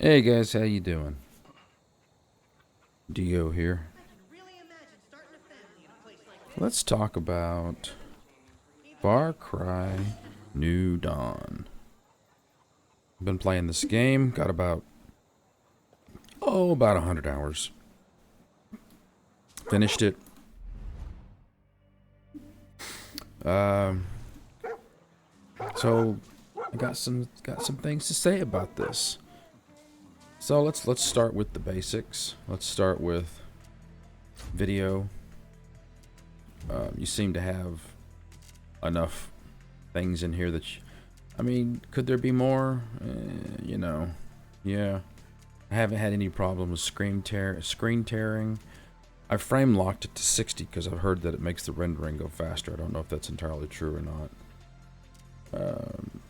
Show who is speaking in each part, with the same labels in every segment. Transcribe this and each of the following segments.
Speaker 1: Hey guys, how you doing? Dio here. Let's talk about Far Cry New Dawn. I've been playing this game, got about 100 hours. Finished it. Um, so I got some things to say about this. So let's start with the basics. Let's start with video. You seem to have enough things in here that I mean, could there be more? Yeah. I haven't had any problem with screen tearing. I frame locked it to 60 because I've heard that it makes the rendering go faster. I don't know if that's entirely true or not. Um,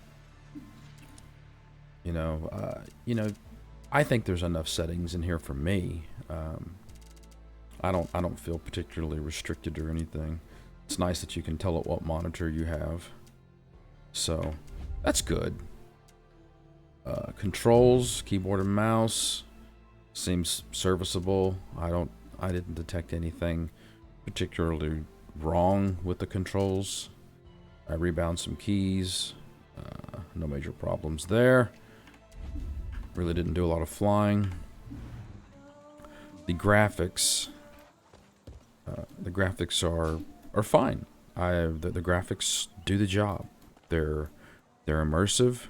Speaker 1: I think there's enough settings in here for me. I don't feel particularly restricted or anything. It's nice that you can tell it what monitor you have. So that's good. Controls, keyboard and mouse seems serviceable. I didn't detect anything particularly wrong with the controls. I rebound some keys. No major problems there. Really didn't do a lot of flying. The graphics are fine. The graphics do the job. They're immersive.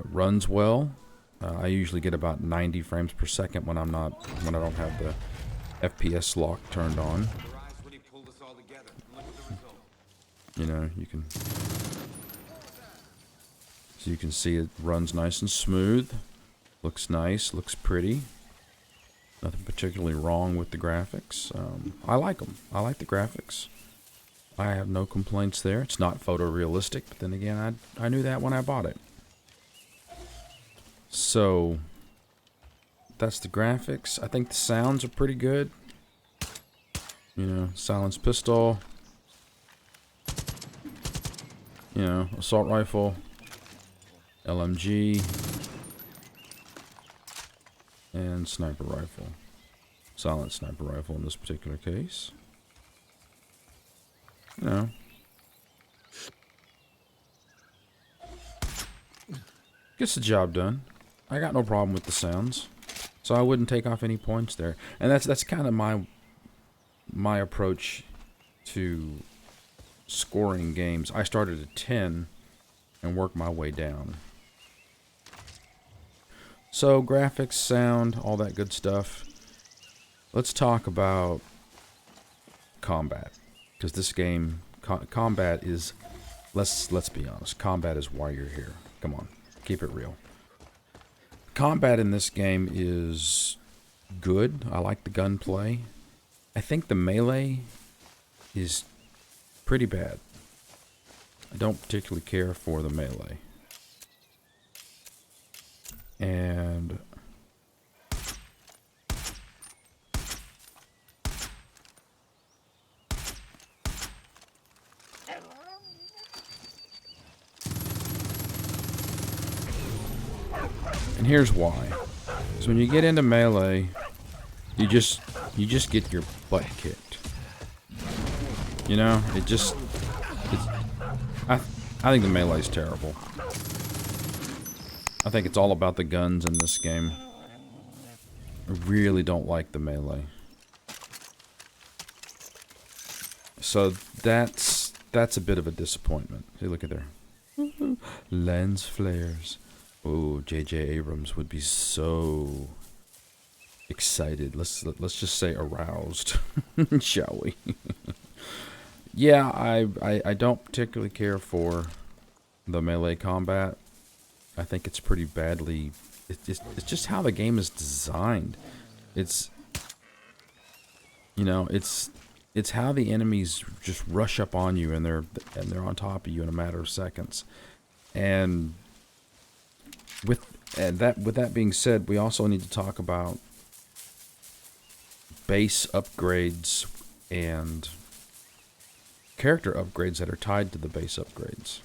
Speaker 1: Runs well. I usually get about 90 frames per second when I don't have the FPS lock turned on. You can see it runs nice and smooth. Looks nice, looks pretty. Nothing particularly wrong with the graphics. I like them. I like the graphics. I have no complaints there. It's not photorealistic, but then again, I knew that when I bought it. So, that's the graphics. I think the sounds are pretty good. Silenced pistol. Assault rifle. LMG. And sniper rifle. Silent sniper rifle in this particular case. Gets the job done. I got no problem with the sounds, so I wouldn't take off any points there. And that's kind of my approach to scoring games. I started at 10 and worked my way down. So graphics, sound, all that good stuff. Let's talk about combat, because this game, combat is, let's be honest, combat is why you're here. Come on, keep it real. Combat in this game is good. I like the gunplay. I think the melee is pretty bad. I don't particularly care for the melee. And here's why. So when you get into melee, you just get your butt kicked. I think the melee's terrible. I think it's all about the guns in this game. I really don't like the melee. So that's a bit of a disappointment. See, look at there. Lens flares. Oh, J.J. Abrams would be so excited. Let's just say aroused, shall we? Yeah, I don't particularly care for the melee combat. I think it's pretty badly. It's just how the game is designed. It's how the enemies just rush up on you and they're on top of you in a matter of seconds. And with that being said, we also need to talk about base upgrades and character upgrades that are tied to the base upgrades.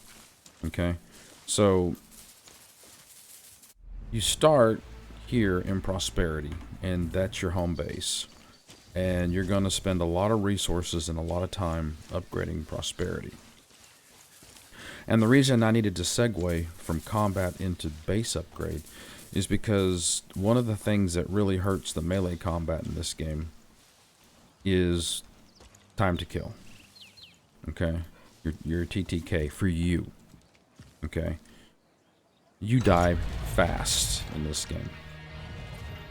Speaker 1: Okay, so you start here in prosperity, and that's your home base. And you're going to spend a lot of resources and a lot of time upgrading prosperity. And the reason I needed to segue from combat into base upgrade is because one of the things that really hurts the melee combat in this game is time to kill. Okay? Your TTK for you. Okay? You die fast in this game.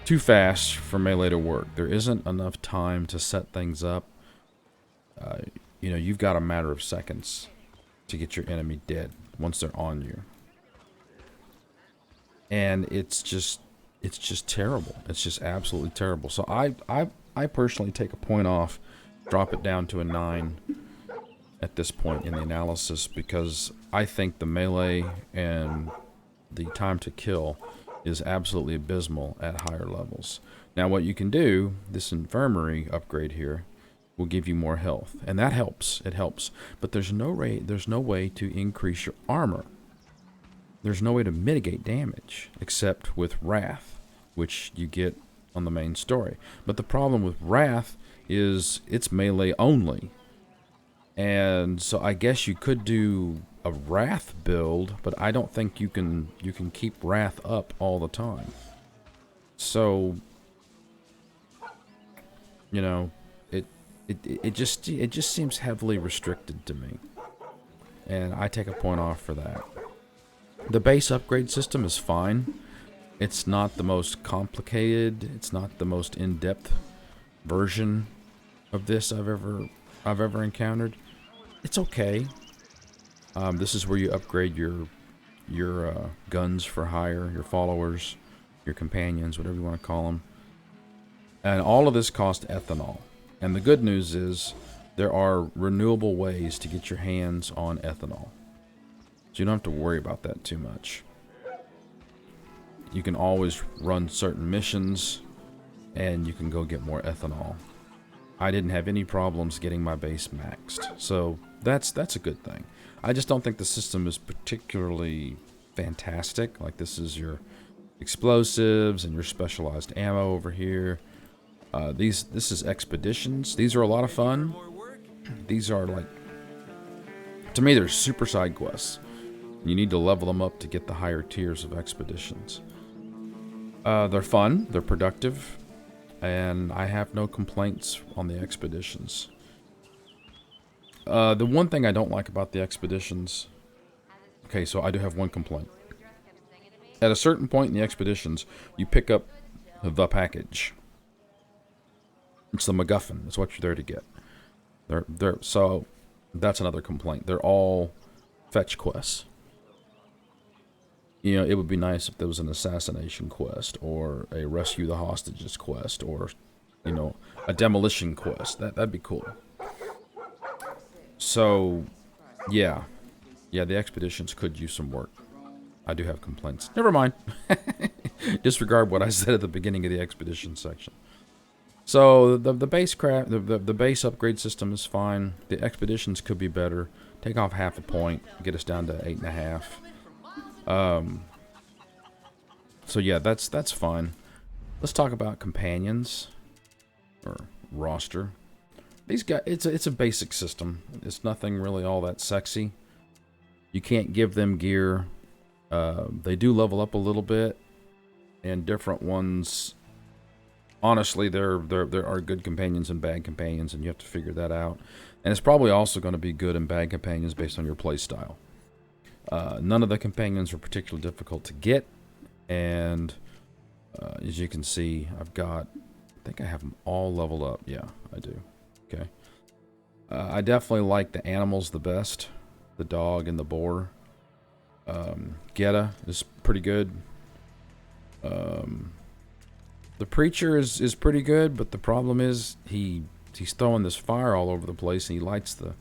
Speaker 1: Too fast for melee to work. There isn't enough time to set things up. You know, you've got a matter of seconds to get your enemy dead once they're on you. And it's just terrible. It's just absolutely terrible. So I personally take a point off, drop it down to a 9 at this point in the analysis, because I think the melee and the time to kill is absolutely abysmal at higher levels. Now what you can do, this infirmary upgrade here, will give you more health, and that helps. It helps, but there's no way to increase your armor. There's no way to mitigate damage except with Wrath, which you get on the main story. But the problem with Wrath is it's melee only, and so I guess you could do a Wrath build, but I don't think you can keep Wrath up all the time. So, you know, it just seems heavily restricted to me, and I take a point off for that. The base upgrade system is fine. It's not the most complicated. It's not the most in-depth version of this I've ever encountered. It's okay. This is where you upgrade your guns for hire, your followers, your companions, whatever you want to call them. And all of this costs ethanol. And the good news is there are renewable ways to get your hands on ethanol. So you don't have to worry about that too much. You can always run certain missions and you can go get more ethanol. I didn't have any problems getting my base maxed. So that's a good thing. I just don't think the system is particularly fantastic. Like, this is your explosives and your specialized ammo over here. This is expeditions. These are a lot of fun. These are, like, to me, they're super side quests. You need to level them up to get the higher tiers of expeditions. They're fun, they're productive, and I have no complaints on the expeditions. The one thing I don't like about the expeditions... Okay, so I do have one complaint. At a certain point in the expeditions, you pick up the package. It's the MacGuffin. It's what you're there to get. So that's another complaint. They're all fetch quests. You know, it would be nice if there was an assassination quest, or a rescue the hostages quest, or, you know, a demolition quest. That'd be cool. So, yeah. Yeah, the expeditions could use some work. I do have complaints. Never mind. Disregard what I said at the beginning of the expedition section. So the base the base upgrade system is fine. The expeditions could be better. Take off half a point, get us down to 8.5. So yeah, that's fine. Let's talk about companions or roster. These guys, it's a basic system. It's nothing really all that sexy. You can't give them gear. They do level up a little bit, and different ones. Honestly, there are good companions and bad companions, and you have to figure that out. And it's probably also going to be good and bad companions based on your playstyle. None of the companions are particularly difficult to get, and as you can see, I think I have them all leveled up. Yeah, I do. Okay. I definitely like the animals the best, the dog and the boar. Geta is pretty good. The preacher is pretty good, but the problem is he's throwing this fire all over the place, and he lights the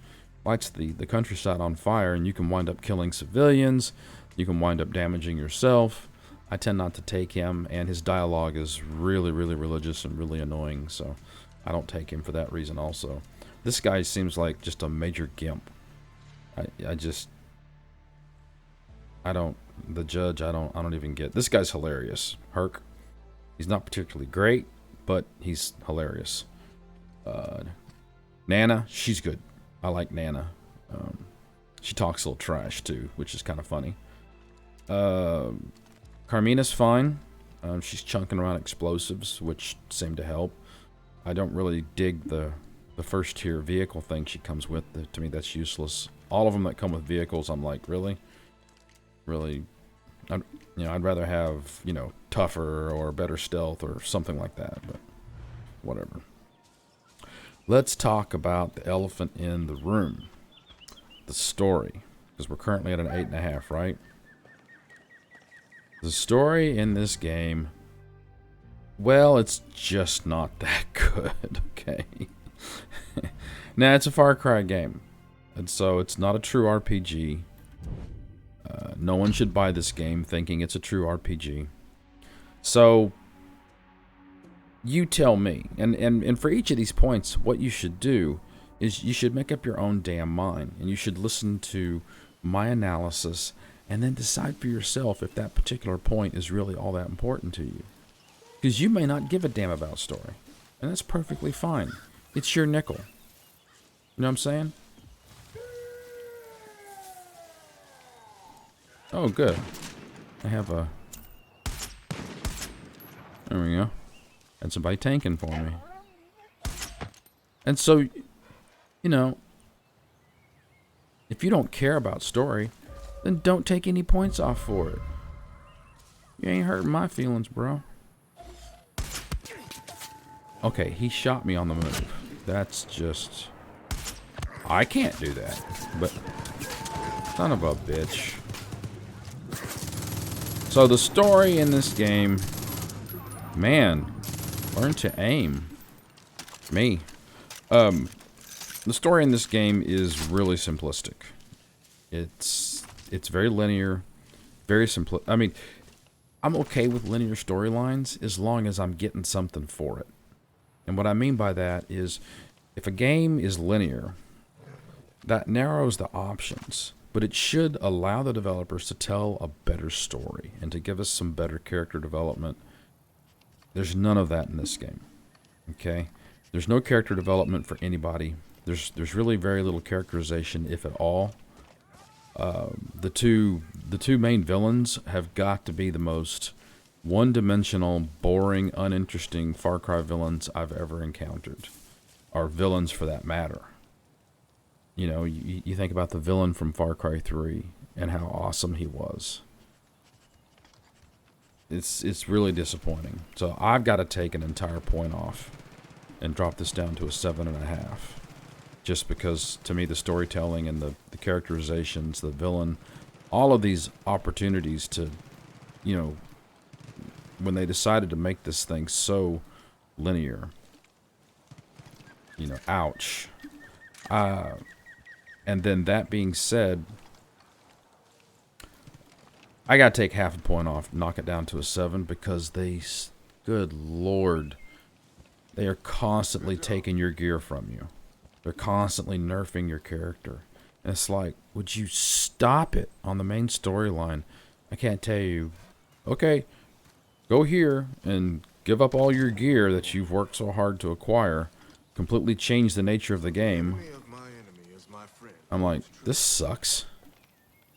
Speaker 1: countryside on fire, and you can wind up killing civilians. You can wind up damaging yourself. I tend not to take him, and his dialogue is really, really religious and really annoying, so I don't take him for that reason also. This guy seems like just a major gimp. I don't The judge, I don't even get. This guy's hilarious. Herc. He's not particularly great, but he's hilarious. Nana, she's good. I like Nana. She talks a little trash too, which is kind of funny. Carmina's fine. She's chunking around explosives, which seem to help. I don't really dig the first tier vehicle thing she comes with. To me, that's useless. All of them that come with vehicles, I'm like, really? I'd rather have, tougher or better stealth or something like that, but whatever. Let's talk about the elephant in the room. The story. Because we're currently at an 8.5, right? The story in this game, well, it's just not that good, okay? Now, it's a Far Cry game, and so it's not a true RPG. No one should buy this game thinking it's a true RPG. So, you tell me, and for each of these points, what you should do is you should make up your own damn mind, and you should listen to my analysis, and then decide for yourself if that particular point is really all that important to you. Because you may not give a damn about story, and that's perfectly fine. It's your nickel. You know what I'm saying? Oh, good. I have a... There we go. Had somebody tanking for me. And so, if you don't care about story, then don't take any points off for it. You ain't hurting my feelings, bro. Okay, he shot me on the move. That's just... I can't do that. But... Son of a bitch. So the story in this game... Man, learn to aim. Me. The story in this game is really simplistic. It's very linear, very simple. I mean, I'm okay with linear storylines as long as I'm getting something for it. And what I mean by that is, if a game is linear, that narrows the options, but it should allow the developers to tell a better story and to give us some better character development. There's none of that in this game. Okay? There's no character development for anybody. There's really very little characterization, if at all. The two main villains have got to be the most one-dimensional, boring, uninteresting Far Cry villains I've ever encountered. Or villains for that matter. You think about the villain from Far Cry 3 and how awesome he was. It's really disappointing. So I've got to take an entire point off and drop this down to a 7.5. Just because, to me, the storytelling and the characterizations, the villain, all of these opportunities to, when they decided to make this thing so linear, ouch. And then that being said, I gotta take half a point off, knock it down to a 7, because good lord, they are constantly taking your gear from you. They're constantly nerfing your character. And it's like, would you stop it on the main storyline? I can't tell you, okay, go here and give up all your gear that you've worked so hard to acquire. Completely change the nature of the game. I'm like, this sucks.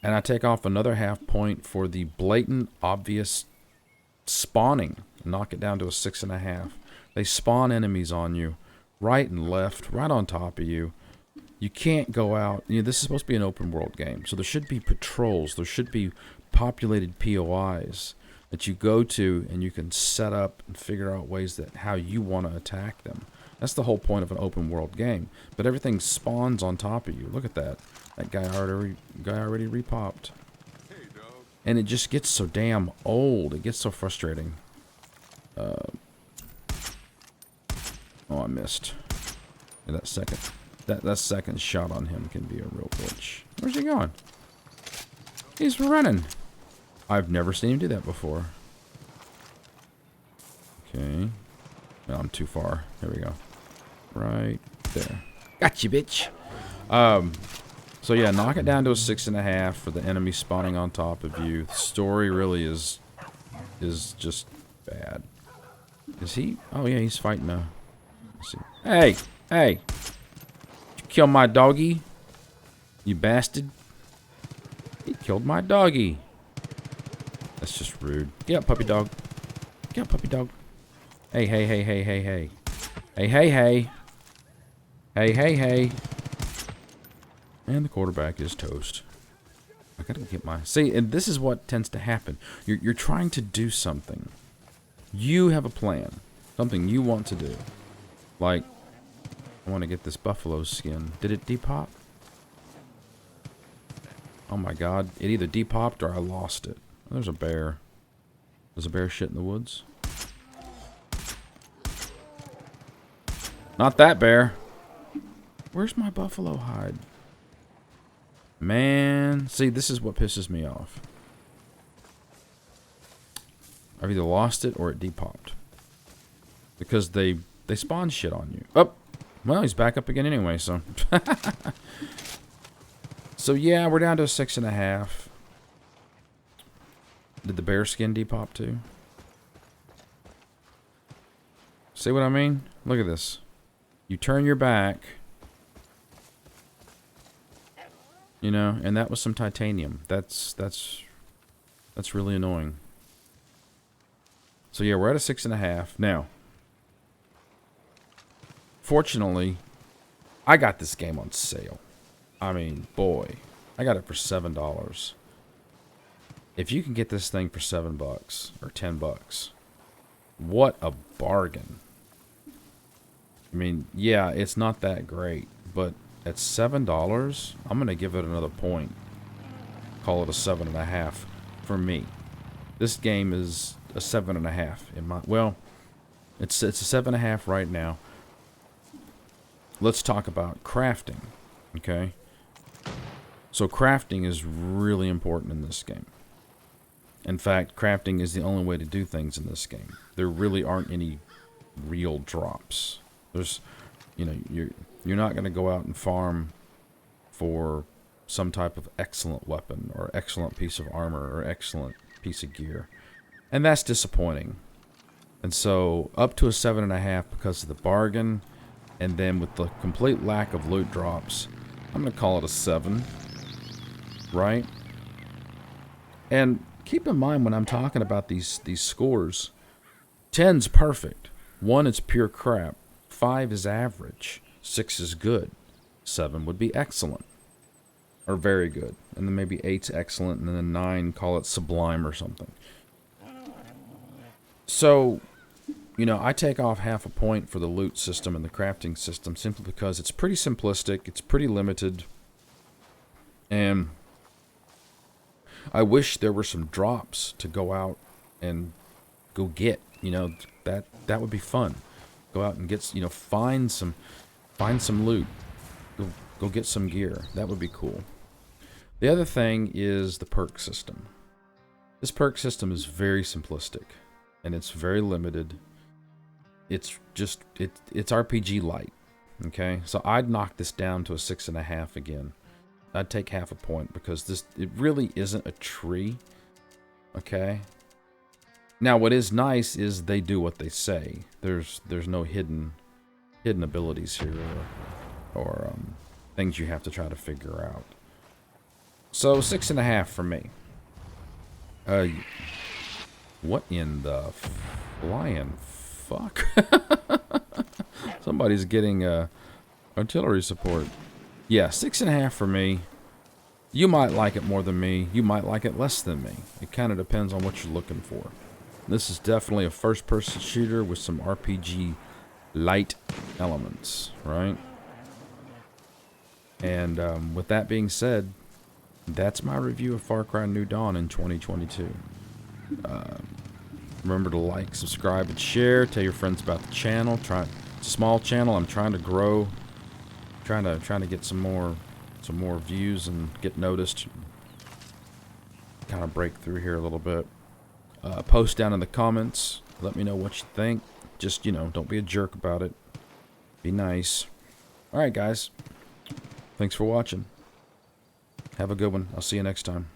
Speaker 1: And I take off another half point for the blatant, obvious spawning. Knock it down to a 6.5. They spawn enemies on you, right and left, right on top of you. You can't go out. This is supposed to be an open world game, so there should be patrols. There should be populated POIs that you go to, and you can set up and figure out ways that how you want to attack them. That's the whole point of an open world game. But everything spawns on top of you. Look at that. That guy already repopped. And it just gets so damn old. It gets so frustrating. Oh, I missed. And that second shot on him can be a real bitch. Where's he going? He's running. I've never seen him do that before. Okay. No, I'm too far. There we go. Right there. Gotcha, bitch. So yeah, knock it down to a 6.5 for the enemy spawning on top of you. The story really is just bad. Is he? Oh yeah, he's fighting a... Let's see. Hey! Hey! Did you kill my doggy? You bastard. He killed my doggy. That's just rude. Get up, puppy dog. Get up, puppy dog. Hey, hey, hey, hey, hey, hey. Hey, hey, hey. Hey, hey, hey. And the quarterback is toast. I gotta get my... See, and this is what tends to happen. You're trying to do something. You have a plan. Something you want to do. Like, I want to get this buffalo skin. Did it depop? Oh my god. It either depopped or I lost it. Oh, there's a bear. There's a bear shit in the woods. Not that bear. Where's my buffalo hide? Man. See, this is what pisses me off. I've either lost it or it depopped. Because they spawn shit on you. Oh! Well, he's back up again anyway, so... So yeah, we're down to a 6.5. Did the bear skin depop too? See what I mean? Look at this. You turn your back. You know, and that was some titanium. That's really annoying. So yeah, we're at a 6.5. Now, fortunately, I got this game on sale. I mean, boy, I got it for $7. If you can get this thing for $7 or $10, what a bargain. I mean, yeah, it's not that great, but at $7, I'm going to give it another point. Call it a 7.5 for me. This game is a 7.5 in my... Well, it's a 7.5 right now. Let's talk about crafting, okay? So crafting is really important in this game. In fact, crafting is the only way to do things in this game. There really aren't any real drops. There's, you know, you're not going to go out and farm for some type of excellent weapon or excellent piece of armor or excellent piece of gear. And that's disappointing. And so up to a 7.5 because of the bargain, and then with the complete lack of loot drops, I'm going to call it a 7. Right? And keep in mind when I'm talking about these scores, 10's perfect. 1 is pure crap. 5 is average. 6 is good. 7 would be excellent. Or very good. And then maybe 8's excellent, and then 9, call it sublime or something. So, you know, I take off half a point for the loot system and the crafting system simply because it's pretty simplistic, it's pretty limited, and I wish there were some drops to go out and go get. You know, that would be fun. Go out and get, you know, find some loot. Go get some gear. That would be cool. The other thing is the perk system. This perk system is very simplistic, and it's very limited. It's just it's RPG light. Okay, so I'd knock this down to a 6.5 again. I'd take half a point because it really isn't a tree. Okay. Now what is nice is they do what they say. There's no hidden abilities here or things you have to try to figure out. So 6.5 for me. What in the flying fuck? Somebody's getting artillery support. Yeah, 6.5 for me. You might like it more than me. You might like it less than me. It kind of depends on what you're looking for. This is definitely a first-person shooter with some RPG light elements, right? And with that being said, that's my review of Far Cry New Dawn in 2022. Remember to like, subscribe, and share. Tell your friends about the channel. It's a small channel. I'm trying to grow. Trying to get some more views and get noticed. Kind of break through here a little bit. Post down in the comments. Let me know what you think. Just, you know, don't be a jerk about it. Be nice. Alright, guys. Thanks for watching. Have a good one. I'll see you next time.